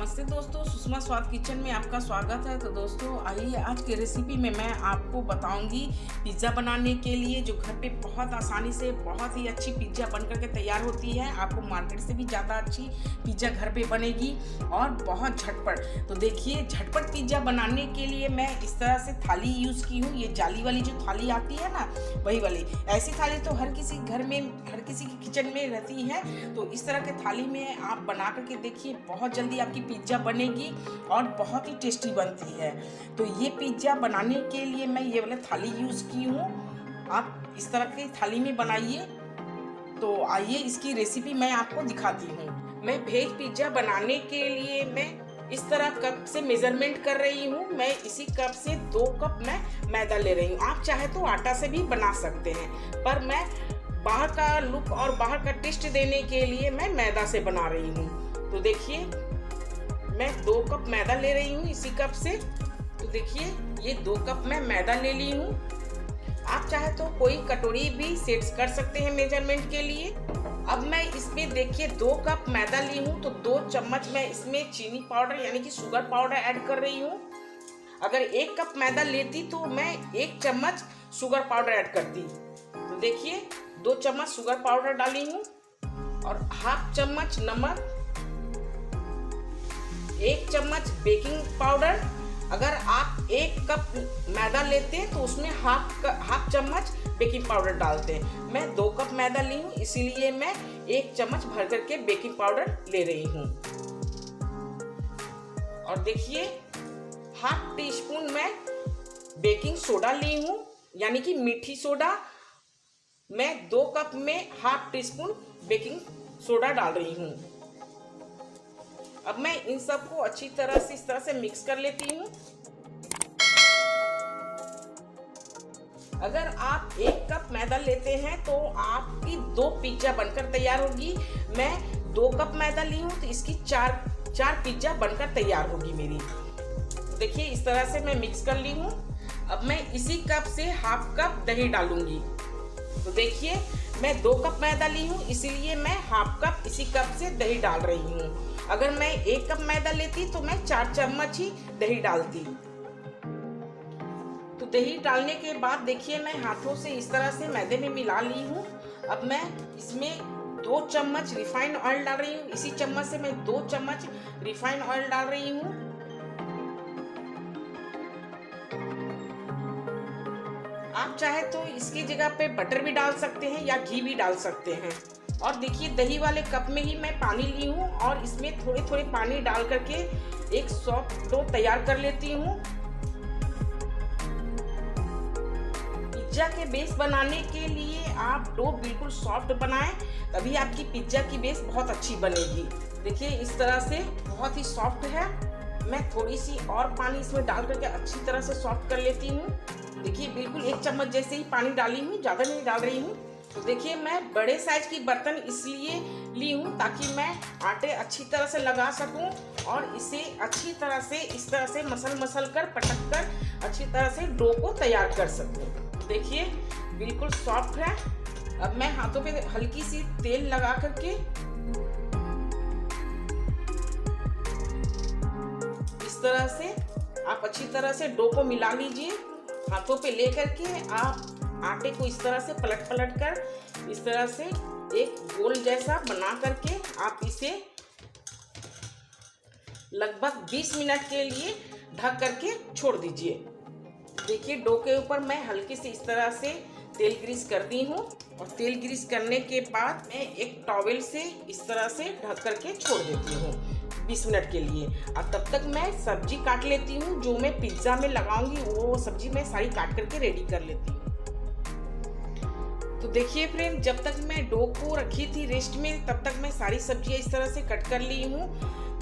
नमस्ते दोस्तों, सुषमा स्वाद किचन में आपका स्वागत है। तो दोस्तों आइए आज की रेसिपी में मैं आपको बताऊंगी पिज़्ज़ा बनाने के लिए, जो घर पे बहुत आसानी से बहुत ही अच्छी पिज़्ज़ा बनकर के तैयार होती है। आपको मार्केट से भी ज़्यादा अच्छी पिज़्ज़ा घर पे बनेगी और बहुत झटपट। तो देखिए, झटपट पिज़्ज़ा बनाने के लिए मैं इस तरह से थाली यूज़ की हूँ। ये जाली वाली जो थाली आती है ना, वही वाली। ऐसी थाली तो हर किसी घर में, हर किसी के किचन में रहती है। तो इस तरह के थाली में आप बना करके देखिए, बहुत जल्दी आपकी पिज़्ज़ा बनेगी और बहुत ही टेस्टी बनती है। तो ये पिज़्ज़ा बनाने के लिए मैं ये वाला थाली यूज़ की हूँ। आप इस तरह की थाली में बनाइए। तो आइए इसकी रेसिपी मैं आपको दिखाती हूँ। मैं वेज पिज़्ज़ा बनाने के लिए मैं इस तरह कप से मेजरमेंट कर रही हूँ। मैं इसी कप से 2 कप मैं मैदा ले रही हूँ। आप चाहे तो आटा से भी बना सकते हैं, पर मैं बाहर का लुक और बाहर का टेस्ट देने के लिए मैं मैदा से बना रही हूँ। तो देखिए, मैं 2 कप मैदा ले रही हूँ इसी कप से। तो देखिए, ये 2 कप मैं मैदा ले ली हूँ। आप चाहे तो कोई कटोरी भी सेट कर सकते हैं मेजरमेंट के लिए। अब मैं इसमें देखिए 2 कप मैदा ली हूँ, तो 2 चम्मच मैं इसमें चीनी पाउडर यानी कि शुगर पाउडर ऐड कर रही हूँ। अगर 1 कप मैदा लेती तो मैं 1 चम्मच शुगर पाउडर ऐड करती। तो देखिए, 2 चम्मच शुगर पाउडर डाली हूँ और हाफ चम्मच नमक, 1 चम्मच बेकिंग पाउडर। अगर आप 1 कप मैदा लेते हैं तो उसमें हाफ चम्मच बेकिंग पाउडर डालते हैं। मैं 2 कप मैदा ली हूँ, इसीलिए मैं 1 चम्मच भर करके बेकिंग पाउडर ले रही हूँ। और देखिए, हाफ टी स्पून मैं बेकिंग सोडा ली हूँ, यानी कि मीठी सोडा। मैं 2 कप में half tea spoon baking soda डाल रही हूँ। अब मैं इन सबको अच्छी तरह से इस तरह से मिक्स कर लेती हूँ। अगर आप 1 कप मैदा लेते हैं तो आपकी 2 पिज़्ज़ा बनकर तैयार होगी। मैं 2 कप मैदा ली हूँ, तो इसकी 4 पिज़्ज़ा बनकर तैयार होगी मेरी। तो देखिए, इस तरह से मैं मिक्स कर ली हूँ। अब मैं इसी कप से हाफ कप दही डालूंगी। तो देखिए, मैं 2 कप मैदा ली हूँ, इसीलिए मैं हाफ कप इसी कप से दही डाल रही हूँ। अगर मैं 1 कप मैदा लेती तो मैं 4 चम्मच ही दही डालती। तो दही डालने के बाद देखिए, मैं हाथों से इस तरह से मैदे में मिला ली हूँ। अब मैं इसमें 2 चम्मच रिफाइंड ऑयल डाल रही हूँ। इसी चम्मच से मैं 2 चम्मच रिफाइंड ऑयल डाल रही हूँ। आप चाहे तो इसकी जगह पे बटर भी डाल सकते हैं या घी भी डाल सकते हैं। और देखिए, दही वाले कप में ही मैं पानी ली हूँ और इसमें थोड़े थोड़े पानी डाल करके एक सॉफ्ट डो तैयार कर लेती हूँ। पिज्जा के बेस बनाने के लिए आप डो बिल्कुल सॉफ्ट बनाएं, तभी आपकी पिज्जा की बेस बहुत अच्छी बनेगी। देखिए, इस तरह से बहुत ही सॉफ्ट है। मैं थोड़ी सी और पानी इसमें डाल करके अच्छी तरह से सॉफ्ट कर लेती हूँ। देखिए, बिल्कुल 1 चम्मच जैसे ही पानी डाली हूँ, ज़्यादा नहीं डाल रही हूँ। तो देखिए, मैं बड़े साइज की बर्तन इसलिए ली हूँ ताकि मैं आटे अच्छी तरह से लगा सकूँ और इसे अच्छी तरह से इस तरह से मसल कर पटक कर अच्छी तरह से डो को तैयार कर सकूँ। देखिए, बिल्कुल सॉफ्ट है। अब मैं हाथों पे हल्की सी तेल लगा करके इस तरह से आप अच्छी तरह से डो को मिला लीजिए। हाथों पे ले करके आप आटे को इस तरह से पलट कर इस तरह से एक गोल जैसा बना करके आप इसे लगभग 20 मिनट के लिए ढक करके छोड़ दीजिए। देखिए, डो के ऊपर मैं हल्की से इस तरह से तेल ग्रीस कर दी हूँ और तेल ग्रीस करने के बाद मैं एक टॉवेल से इस तरह से ढक करके छोड़ देती हूँ 20 मिनट के लिए। और तब तक मैं सब्जी काट लेती हूँ। जो मैं पिज्ज़ा में लगाऊंगी वो सब्जी मैं सारी काट करके रेडी कर लेती हूँ। तो देखिए फ्रेंड, जब तक मैं डो को रखी थी रेस्ट में, तब तक मैं सारी सब्जियां इस तरह से कट कर ली हूँ।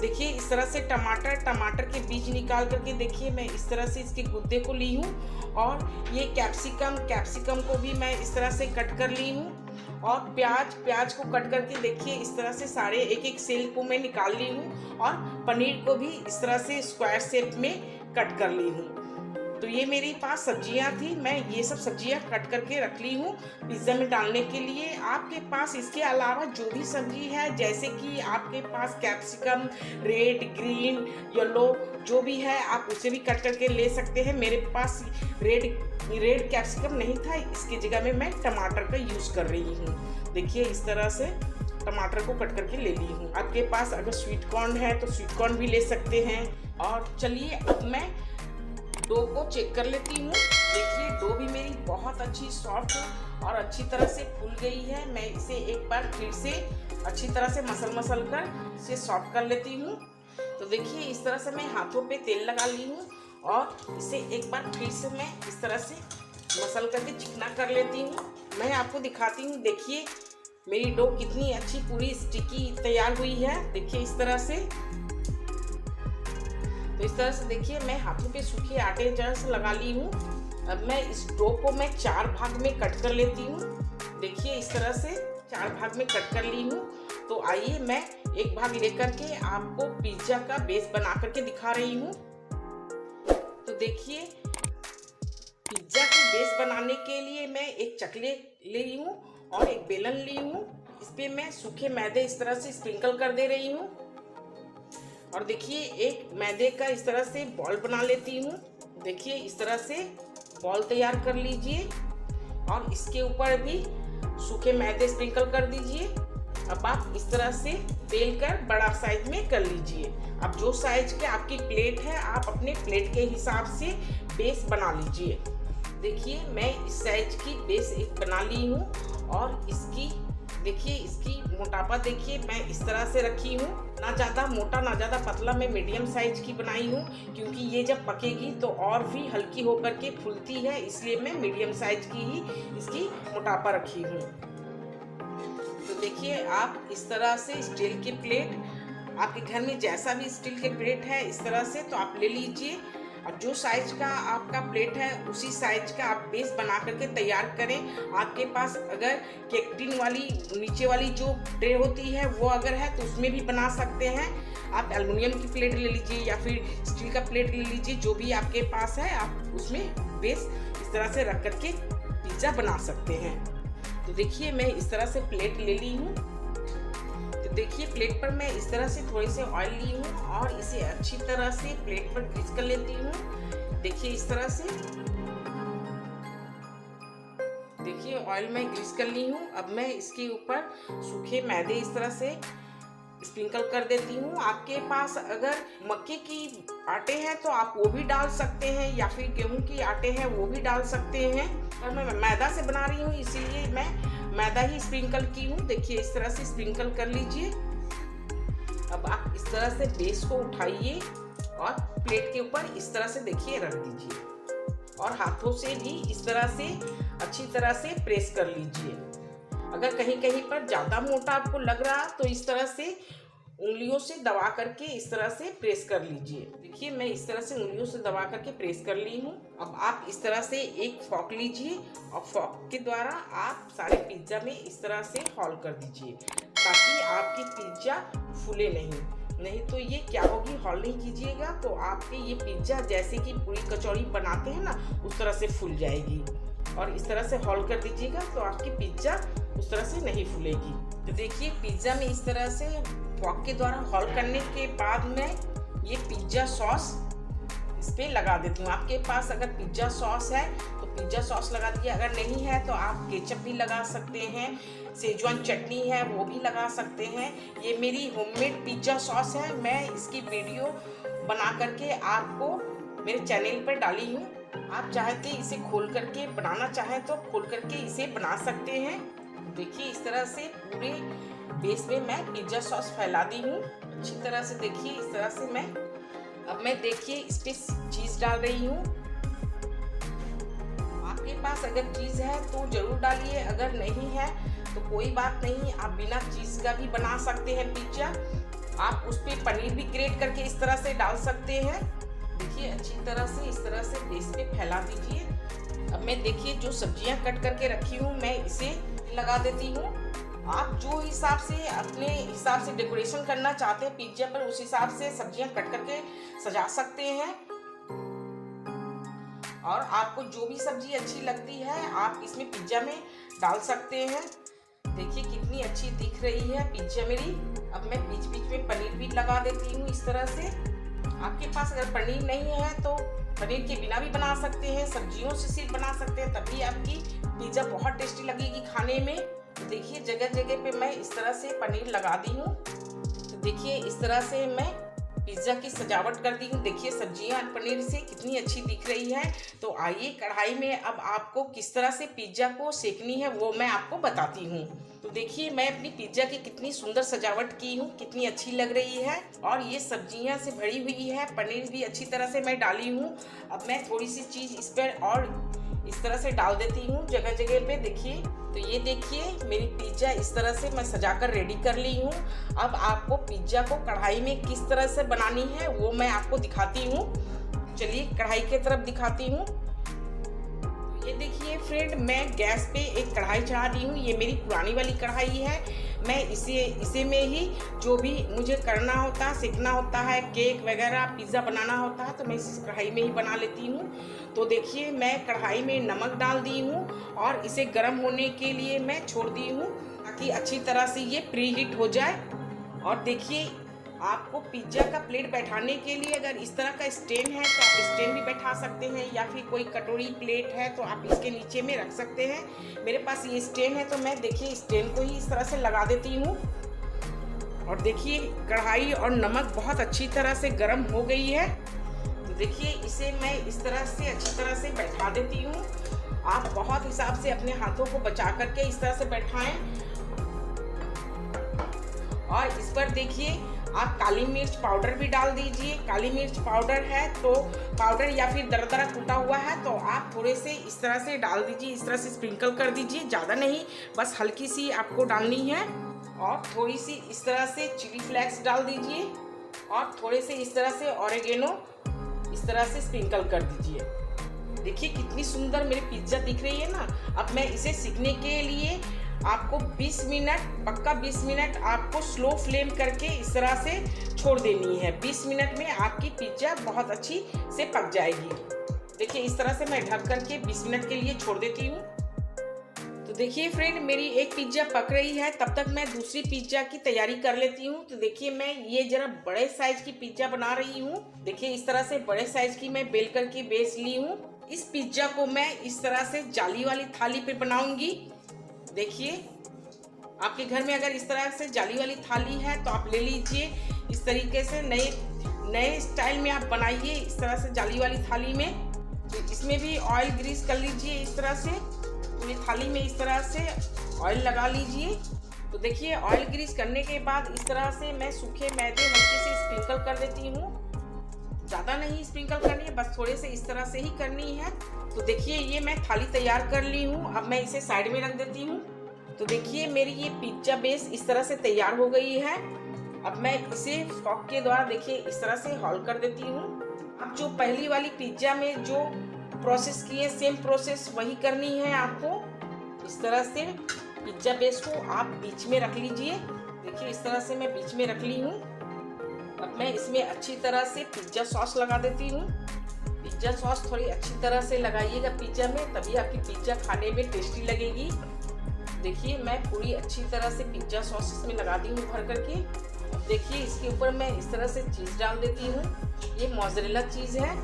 देखिए, इस तरह से टमाटर के बीज निकाल करके देखिए, मैं इस तरह से इसके गुद्दे को ली हूँ। और ये कैप्सिकम को भी मैं इस तरह से कट कर ली हूँ। और प्याज को कट करके देखिए, इस तरह से सारे एक सेल को मैं निकाल ली हूँ। और पनीर को भी इस तरह से स्क्वायर शेप में कट कर ली हूँ। तो ये मेरे पास सब्जियां थी, मैं ये सब सब्जियां कट करके रख ली हूँ पिज्ज़ा में डालने के लिए। आपके पास इसके अलावा जो भी सब्जी है, जैसे कि आपके पास कैप्सिकम, रेड, ग्रीन, येलो जो भी है, आप उसे भी कट करके ले सकते हैं। मेरे पास रेड कैप्सिकम नहीं था, इसकी जगह में मैं टमाटर का यूज़ कर रही हूँ। देखिए इस तरह से टमाटर को कट करके ले ली हूँ। आपके पास अगर स्वीट कॉर्न है तो स्वीट कॉर्न भी ले सकते हैं। और चलिए अब मैं डो को चेक कर लेती हूँ। देखिए डो भी मेरी बहुत अच्छी सॉफ्ट और अच्छी तरह से फूल गई है। मैं इसे एक बार फिर से अच्छी तरह से मसल कर इसे सॉफ्ट कर लेती हूँ। तो देखिए इस तरह से मैं हाथों पे तेल लगा ली हूँ और इसे एक बार फिर से मैं इस तरह से मसल करके चिकना कर लेती हूँ। मैं आपको दिखाती हूँ, देखिए मेरी डो कितनी अच्छी पूरी स्टिकी तैयार हुई है। देखिए इस तरह से, तो इस तरह से देखिए मैं हाथों पे सूखे आटे जैसे लगा ली हूँ। अब मैं इस डो को मैं 4 भाग में कट कर लेती हूँ। देखिए इस तरह से 4 भाग में कट कर ली हूँ। तो आइए मैं एक भाग लेकर के आपको पिज्जा का बेस बना करके दिखा रही हूँ। तो देखिए पिज्जा के बेस बनाने के लिए मैं एक चकले ले रही हूँ और एक बेलन ली हूँ। इस पे मैं सूखे मैदे इस तरह से स्प्रिंकल कर दे रही हूँ। और देखिए एक मैदे का इस तरह से बॉल बना लेती हूँ। देखिए इस तरह से बॉल तैयार कर लीजिए और इसके ऊपर भी सूखे मैदे स्प्रिंकल कर दीजिए। अब आप इस तरह से बेल कर बड़ा साइज में कर लीजिए। अब जो साइज के आपकी प्लेट है, आप अपने प्लेट के हिसाब से बेस बना लीजिए। देखिए मैं इस साइज की बेस एक बना ली हूँ और इसकी देखिए इसकी मोटापा देखिए मैं इस तरह से रखी हूँ। ना ज़्यादा मोटा ना ज़्यादा पतला, मैं मीडियम साइज की बनाई हूँ क्योंकि ये जब पकेगी तो और भी हल्की होकर के फूलती है, इसलिए मैं मीडियम साइज की ही इसकी मोटापा रखी हूँ। तो देखिए आप इस तरह से स्टील की प्लेट, आपके घर में जैसा भी स्टील के प्लेट है इस तरह से तो आप ले लीजिए। और जो साइज का आपका प्लेट है उसी साइज का आप बेस बना करके तैयार करें। आपके पास अगर केक टिन वाली नीचे वाली जो ट्रे होती है वो अगर है तो उसमें भी बना सकते हैं। आप एल्युमिनियम की प्लेट ले लीजिए या फिर स्टील का प्लेट ले लीजिए, जो भी आपके पास है आप उसमें बेस इस तरह से रख करके पिज्ज़ा बना सकते हैं। तो देखिए मैं इस तरह से प्लेट ले ली हूँ। तो देखिए प्लेट पर मैं इस तरह से थोड़ी सी ऑयल ली हूँ और इसे अच्छी तरह से प्लेट पर ग्रीस कर लेती हूँ। देखिए इस तरह से, देखिए ऑयल में ग्रीस कर ली हूँ। अब मैं इसके ऊपर सूखे मैदे इस तरह से स्प्रिंकल कर देती हूँ। आपके पास अगर मक्के की आटे हैं तो आप वो भी डाल सकते हैं या फिर गेहूं की आटे हैं वो भी डाल सकते हैं। पर मैं मैदा से बना रही हूँ इसीलिए मैं मैदा ही स्प्रिंकल की हूँ। देखिए इस तरह से स्प्रिंकल कर लीजिए। अब आप इस तरह से बेस को उठाइए और प्लेट के ऊपर इस तरह से देखिए रख दीजिए और हाथों से भी इस तरह से अच्छी तरह से प्रेस कर लीजिए। अगर कहीं कहीं पर ज़्यादा मोटा आपको लग रहा तो इस तरह से उंगलियों से दबा करके इस तरह से प्रेस कर लीजिए। देखिए मैं इस तरह से उंगलियों से दबा करके प्रेस कर ली हूँ। अब आप इस तरह से एक फॉक लीजिए और फॉक के द्वारा आप सारे पिज्ज़ा में इस तरह से हॉल कर दीजिए ताकि आपकी पिज्ज़ा फूले नहीं तो ये क्या होगी, हॉल नहीं कीजिएगा तो आपके ये पिज्ज़ा जैसे कि पूरी कचौड़ी बनाते हैं ना उस तरह से फूल जाएगी। और इस तरह से हॉल कर दीजिएगा तो आपकी पिज्ज़ा उस तरह से नहीं फूलेगी। तो देखिए पिज्ज़ा में इस तरह से फॉक के द्वारा हॉल करने के बाद मैं ये पिज्ज़ा सॉस इस पर लगा देती हूँ। आपके पास अगर पिज्ज़ा सॉस है तो पिज्ज़ा सॉस लगा दीजिए, अगर नहीं है तो आप केचप भी लगा सकते हैं, सेजवान चटनी है वो भी लगा सकते हैं। ये मेरी होममेड पिज्ज़ा सॉस है, मैं इसकी वीडियो बना करके आपको मेरे चैनल पर डाली हूँ। आप चाहते इसे खोल करके बनाना चाहें तो खोल करके इसे बना सकते हैं। देखिए इस तरह से पूरे बेस में मैं पिज्ज़ा सॉस फैला दी हूँ अच्छी तरह से। देखिए इस तरह से मैं देखिए इस पे चीज़ डाल रही हूँ। आपके पास अगर चीज़ है तो ज़रूर डालिए, अगर नहीं है तो कोई बात नहीं, आप बिना चीज़ का भी बना सकते हैं पिज्ज़ा। आप उस पर पनीर भी ग्रेट करके इस तरह से डाल सकते हैं। देखिए अच्छी तरह से इस तरह से बेस पे फैला दीजिए। अब मैं देखिए जो सब्जियां कट करके रखी हूँ मैं इसे लगा देती हूँ। आप जो हिसाब से अपने हिसाब से डेकोरेशन करना चाहते हैं पिज्जा पर उस हिसाब से सब्जियां कट करके सजा सकते हैं। और आपको जो भी सब्जी अच्छी लगती है आप इसमें पिज्ज़ा में डाल सकते हैं। देखिए कितनी अच्छी दिख रही है पिज्ज़ा मेरी। अब मैं बीच बीच में पनीर भी लगा देती हूँ इस तरह से। आपके पास अगर पनीर नहीं है तो पनीर के बिना भी बना सकते हैं, सब्जियों से सिर्फ बना सकते हैं, तब भी आपकी पिज़्ज़ा बहुत टेस्टी लगेगी खाने में। तो देखिए जगह जगह पे मैं इस तरह से पनीर लगा दी हूँ। तो देखिए इस तरह से मैं पिज़्ज़ा की सजावट कर दी हूँ। देखिए सब्जियाँ पनीर से कितनी अच्छी दिख रही है। तो आइए कढ़ाई में अब आपको किस तरह से पिज़्ज़ा को सेकनी है वो मैं आपको बताती हूँ। तो देखिए मैं अपनी पिज़्ज़ा की कितनी सुंदर सजावट की हूँ, कितनी अच्छी लग रही है और ये सब्जियाँ से भरी हुई है, पनीर भी अच्छी तरह से मैं डाली हूँ। अब मैं थोड़ी सी चीज़ इस पर और इस तरह से डाल देती हूँ जगह जगह पे। देखिए तो ये देखिए मेरी पिज़्ज़ा इस तरह से मैं सजाकर रेडी कर ली हूँ। अब आपको पिज़्ज़ा को कढ़ाई में किस तरह से बनानी है वो मैं आपको दिखाती हूँ। चलिए कढ़ाई की तरफ दिखाती हूँ। ये देखिए फ्रेंड मैं गैस पे एक कढ़ाई चढ़ा दी हूँ। ये मेरी पुरानी वाली कढ़ाई है। मैं इसे में ही जो भी मुझे करना होता है, सीखना होता है, केक वगैरह पिज़्ज़ा बनाना होता है तो मैं इस कढ़ाई में ही बना लेती हूँ। तो देखिए मैं कढ़ाई में नमक डाल दी हूँ और इसे गर्म होने के लिए मैं छोड़ दी हूँ ताकि अच्छी तरह से ये प्री हीट हो जाए। और देखिए आपको पिज़्ज़ा का प्लेट बैठाने के लिए अगर इस तरह का स्टैंड है तो आप स्टैंड भी बैठा सकते हैं, या फिर कोई कटोरी प्लेट है तो आप इसके नीचे में रख सकते हैं। मेरे पास ये स्टैंड है तो मैं देखिए स्टैंड को ही इस तरह से लगा देती हूँ। और देखिए कढ़ाई और नमक बहुत अच्छी तरह से गर्म हो गई है। तो देखिए इसे मैं इस तरह से अच्छी तरह से बैठा देती हूँ। आप बहुत हिसाब से अपने हाथों को बचा करके इस तरह से बैठाएं। और इस पर देखिए आप काली मिर्च पाउडर भी डाल दीजिए। काली मिर्च पाउडर है तो पाउडर या फिर दरदरा कूटा हुआ है तो आप थोड़े से इस तरह से डाल दीजिए, इस तरह से स्प्रिंकल कर दीजिए, ज़्यादा नहीं बस हल्की सी आपको डालनी है। और थोड़ी सी इस तरह से चिली फ्लेक्स डाल दीजिए और थोड़े से इस तरह से ऑरिगेनो इस तरह से स्प्रिंकल कर दीजिए। देखिए कितनी सुंदर मेरी पिज़्ज़ा दिख रही है ना। अब मैं इसे सीखने के लिए आपको 20 मिनट पक्का 20 मिनट आपको स्लो फ्लेम करके इस तरह से छोड़ देनी है। 20 मिनट में आपकी पिज़्ज़ा बहुत अच्छी से पक जाएगी। देखिए इस तरह से मैं ढक करके 20 मिनट के लिए छोड़ देती हूँ। तो देखिए फ्रेंड मेरी एक पिज़्ज़ा पक रही है, तब तक मैं दूसरी पिज़्ज़ा की तैयारी कर लेती हूँ। तो देखिए मैं ये जरा बड़े साइज की पिज़्ज़ा बना रही हूँ। देखिए इस तरह से बड़े साइज की मैं बेल करके बेच ली हूँ। इस पिज़्ज़ा को मैं इस तरह से जाली वाली थाली पे बनाऊंगी। देखिए आपके घर में अगर इस तरह से जाली वाली थाली है तो आप ले लीजिए। इस तरीके से नए स्टाइल में आप बनाइए इस तरह से जाली वाली थाली में। तो इसमें भी ऑयल ग्रीस कर लीजिए इस तरह से। पूरी थाली में इस तरह से ऑयल लगा लीजिए। तो देखिए ऑयल ग्रीस करने के बाद इस तरह से मैं सूखे मैदे हल्के से स्प्रिंकल कर देती हूँ। ज़्यादा नहीं स्प्रिंकल करनी है, बस थोड़े से इस तरह से ही करनी है। तो देखिए ये मैं थाली तैयार कर ली हूँ। अब मैं इसे साइड में रख देती हूँ। तो देखिए मेरी ये पिज़्ज़ा बेस इस तरह से तैयार हो गई है। अब मैं इसे फॉर्क के द्वारा देखिए इस तरह से हॉल कर देती हूँ। अब जो पहली वाली पिज़्ज़ा में जो प्रोसेस किए सेम प्रोसेस वही करनी है आपको। इस तरह से पिज़्ज़ा बेस को आप बीच में रख लीजिए। देखिए इस तरह से मैं बीच में रख ली हूँ। अब मैं इसमें अच्छी तरह से पिज़्ज़ा सॉस लगा देती हूँ। पिज़्ज़ा सॉस थोड़ी अच्छी तरह से लगाइएगा पिज़्ज़ा में, तभी आपकी पिज़्ज़ा खाने में टेस्टी लगेगी। देखिए मैं पूरी अच्छी तरह से पिज़्ज़ा सॉस इसमें लगा दी हूँ भर करके। देखिए इसके ऊपर मैं इस तरह से चीज़ डाल देती हूँ। ये मोज़रेला चीज़ है।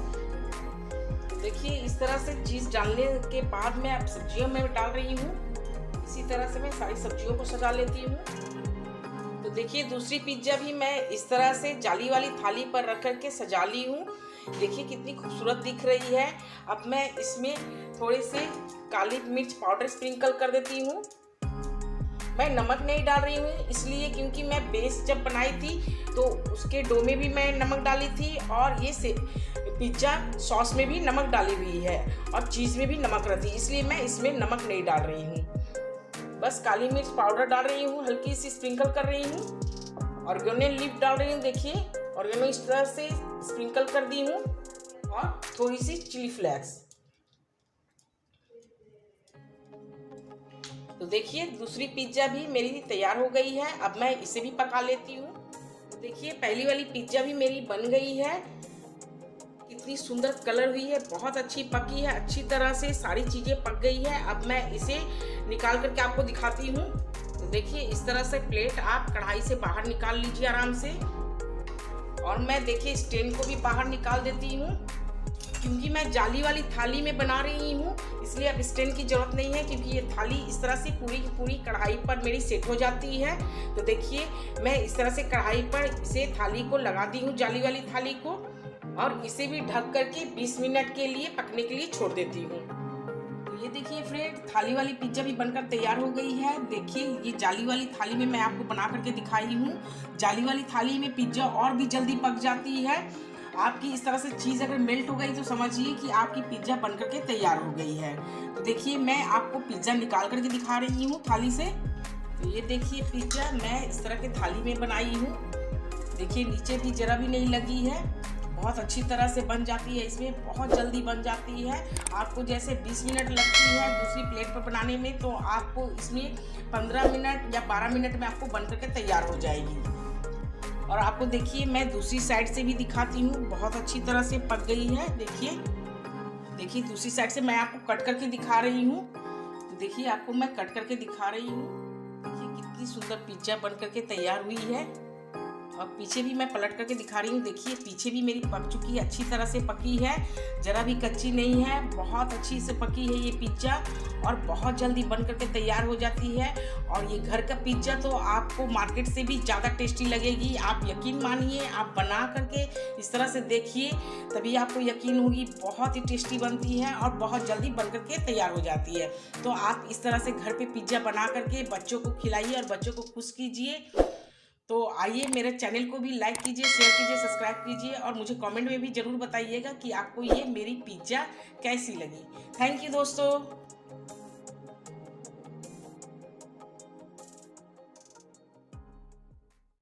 देखिए इस तरह से चीज़ डालने के बाद मैं अब सब्जियों में डाल रही हूँ। इसी तरह से मैं सारी सब्जियों को सजा लेती हूँ। तो देखिए दूसरी पिज़्ज़ा भी मैं इस तरह से जाली वाली थाली पर रख करके सजा ली हूँ। देखिए कितनी खूबसूरत दिख रही है। अब मैं इसमें थोड़े से काली मिर्च पाउडर स्प्रिंकल कर देती हूँ। मैं नमक नहीं डाल रही हूँ इसलिए क्योंकि मैं बेस जब बनाई थी तो उसके डो में भी मैं नमक डाली थी और ये से पिज़्ज़ा सॉस में भी नमक डाली हुई है और चीज़ में भी नमक रहती है, इसलिए मैं इसमें नमक नहीं डाल रही हूँ। बस काली मिर्च पाउडर डाल रही हूँ, हल्की सी स्प्रिंकल कर रही हूँ। ऑर्गेनो लीफ डाल रही हूँ। देखिए ऑर्गेनो इस तरह से स्प्रिंकल कर दी हूँ और थोड़ी सी चिली फ्लेक्स। तो देखिए दूसरी पिज़्ज़ा भी मेरी तैयार हो गई है। अब मैं इसे भी पका लेती हूँ। तो देखिए पहली वाली पिज़्ज़ा भी मेरी बन गई है। इतनी सुंदर कलर हुई है, बहुत अच्छी पकी है, अच्छी तरह से सारी चीज़ें पक गई है। अब मैं इसे निकाल करके आपको दिखाती हूँ। तो देखिए इस तरह से प्लेट आप कढ़ाई से बाहर निकाल लीजिए आराम से। और मैं देखिए स्टैंड को भी बाहर निकाल देती हूँ, क्योंकि मैं जाली वाली थाली में बना रही हूँ, इसलिए अब स्टैंड की ज़रूरत नहीं है, क्योंकि ये थाली इस तरह से पूरी की पूरी कढ़ाई पर मेरी सेट हो जाती है। तो देखिए मैं इस तरह से कढ़ाई पर इसे थाली को लगा दी हूँ, जाली वाली थाली को, और इसे भी ढक करके 20 मिनट के लिए पकने के लिए छोड़ देती हूँ। तो ये देखिए फ्रेंड, थाली वाली पिज्ज़ा भी बनकर तैयार हो गई है। देखिए ये जाली वाली थाली में मैं आपको बना करके दिखाई हूँ। जाली वाली थाली में पिज्ज़ा और भी जल्दी पक जाती है। आपकी इस तरह से चीज़ अगर मेल्ट हो गई तो समझिए कि आपकी पिज्ज़ा बन करके तैयार हो गई है। तो देखिए मैं आपको पिज्ज़ा निकाल करके दिखा रही हूँ थाली से। तो ये देखिए पिज्ज़ा मैं इस तरह के थाली में बनाई हूँ। देखिए नीचे भी जरा भी नहीं लगी है, बहुत अच्छी तरह से बन जाती है, इसमें बहुत जल्दी बन जाती है। आपको जैसे 20 मिनट लगती है दूसरी प्लेट पर बनाने में, तो आपको इसमें 15 मिनट या 12 मिनट में आपको बन करके तैयार हो जाएगी। और आपको देखिए मैं दूसरी साइड से भी दिखाती हूँ, बहुत अच्छी तरह से पक गई है। देखिए दूसरी साइड से मैं आपको कट करके दिखा रही हूँ। तो देखिए आपको मैं कट करके दिखा रही हूँ। देखिए कितनी सुंदर पिज्ज़ा बन करके तैयार हुई है। और पीछे भी मैं पलट करके दिखा रही हूँ। देखिए पीछे भी मेरी पक चुकी है, अच्छी तरह से पकी है, जरा भी कच्ची नहीं है, बहुत अच्छी से पकी है ये पिज्ज़ा, और बहुत जल्दी बन करके तैयार हो जाती है। और ये घर का पिज्ज़ा तो आपको मार्केट से भी ज़्यादा टेस्टी लगेगी। आप यकीन मानिए, आप बना करके इस तरह से देखिए, तभी आपको यकीन होगी, बहुत ही टेस्टी बनती है और बहुत जल्दी बन करके तैयार हो जाती है। तो आप इस तरह से घर पे पिज्ज़ा बना करके बच्चों को खिलाइए और बच्चों को खुश कीजिए। तो आइए मेरे चैनल को भी लाइक कीजिए, शेयर कीजिए, सब्सक्राइब कीजिए, और मुझे कमेंट में भी ज़रूर बताइएगा कि आपको ये मेरी पिज्ज़ा कैसी लगी। थैंक यू दोस्तों।